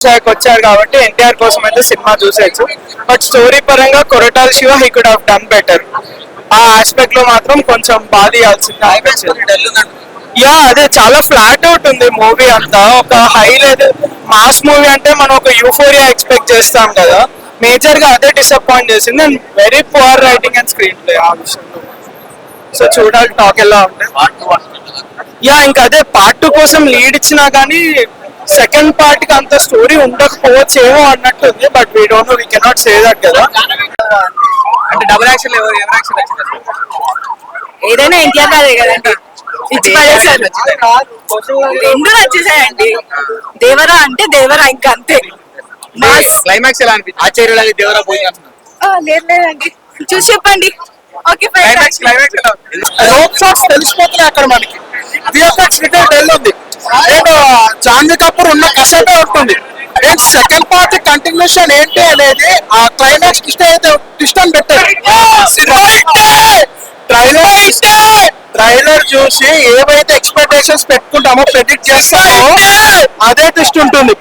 వచ్చారు కాబట్టి ఎన్టీఆర్ కోసం అయితే సినిమా చూసేయచ్చు. బట్ స్టోరీ పరంగా Koratala Shiva he could have done better. ఆ ఆస్పెక్ట్ లో మాత్రం కొంచెం బాధ ఇవ్వాల్సింది అనిపించింది. యా అదే చాలా ఫ్లాట్ అవుట్ ఉంది మూవీ అంతా. ఒక హై లెవెల్ మాస్ మూవీ అంటే మనం ఒక యూఫోరియా ఎక్స్పెక్ట్ చేస్తాం కదా, మేజర్ గా అదే డిసప్పాయింట్ చేసింది. And very poor writing and screen play ఆ విషయంలో. సో చూడాలి టాక్ ఎలా ఉంటాయి. యా ఇంకా అదే పార్ట్ 2 కోసం లీడ్ ఇచ్చినా కానీ సెకండ్ పార్ట్ కి అంత స్టోరీ ఉండకపోవచ్చేమో అన్నట్టుంది. But we don't know, we cannot say that కదా. అంటే డబుల్ యాక్షన్ ఎవరు యాక్షన్ ఏదైనా ఎన్టీఆర్ గారే కదండి, ఇచ్చి పడేశారు. రెండు నచ్చేసాయండి. దేవరా అంటే దేవరా, ఇంకా అంతే. క్లైమాక్స్ ఎలా అనిపించింది? ఆచార్యులు దేవరా పోయి లేదు లేదండి, చూసి చెప్పండి. ఓకే క్లైమాక్స్ ఎలా రోప్ షాట్స్ తెలిసిపోతున్నాయి అక్కడ మనకి. విఎఫ్ఎక్స్ రిటైల్ డెల్ ఉంది. నేను జాన్వీ కపూర్ ఉన్న కసేపే ఉంటుంది. అండ్ సెకండ్ పార్ట్ కంటిన్యూషన్ ఏంటి అనేది ఆ క్లైమాక్స్ ట్విస్ట్ అని పెట్టారు. ట్రైలర్ చూసి ఏవైతే ఎక్స్పెక్టేషన్స్ పెట్టుకుంటామో, ప్రెడిక్ట్ చేస్తామో అదే ట్విస్ట్ ఉంటుంది.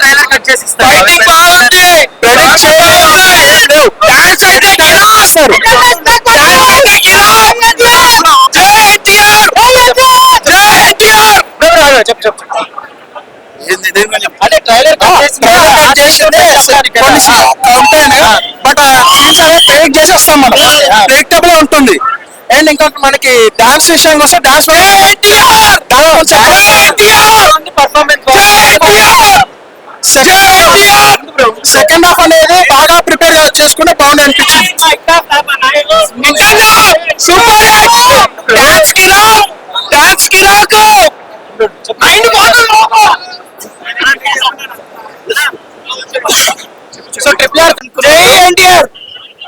ట్రైలర్ కట్ చేసి అంటే ట్రైలర్ బట్ ప్రెడిక్ట్ చేసేస్తాం మనం. ప్రెడిక్టబుల్ ఉంటుంది. అండ్ ఇంకా మనకి డాన్స్ విషయానికి వస్తే డాన్స్ సెకండ్ హాఫ్ అనేది బాగా ప్రిపేర్ చేసుకుంటే బాగుంది అనిపించింది. సో ఎన్టీఆర్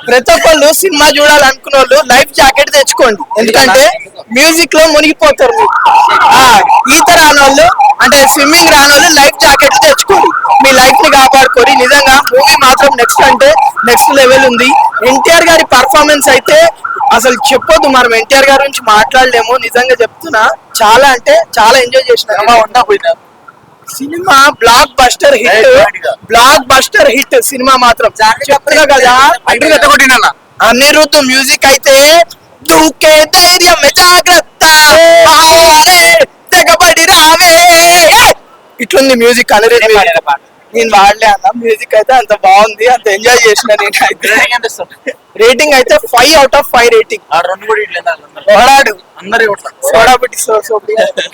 ప్రతి ఒక్కళ్ళు సినిమా చూడాలనుకున్న వాళ్ళు లైఫ్ జాకెట్ తెచ్చుకోండి. ఎందుకంటే మ్యూజిక్ లో మునిగిపోతారు. ఈత రాని వాళ్ళు అంటే స్విమ్మింగ్ రాని వాళ్ళు లైఫ్ జాకెట్ తెచ్చుకోండి, మీ లైఫ్ ని కాపాడుకోండి. నిజంగా మూవీ మాత్రం నెక్స్ట్ అంటే నెక్స్ట్ లెవెల్ ఉంది. ఎన్టీఆర్ గారి పర్ఫార్మెన్స్ అయితే అసలు చెప్పొద్దు, మనం ఎన్టీఆర్ గారి గురించి మాట్లాడలేము. నిజంగా చెప్తున్నా, చాలా అంటే చాలా ఎంజాయ్ చేసిన cinema. Block buster hit cinema మాత్రం చెప్తున్నా కదా. అనిరుద్ధ్ మ్యూజిక్ అయితే దూకే ధైర్యం జాగ్రత్త తెగబడి రావే ఇట్లుంది మ్యూజిక్. అనిరుద్ధ్ నేను వాడలే అన్న, మ్యూజిక్ అయితే అంత బాగుంది, అంత ఎంజాయ్ చేసిన. నేను రేటింగ్ అయితే 5 out of 5 రేటింగ్. రెండు కూడా అందరూ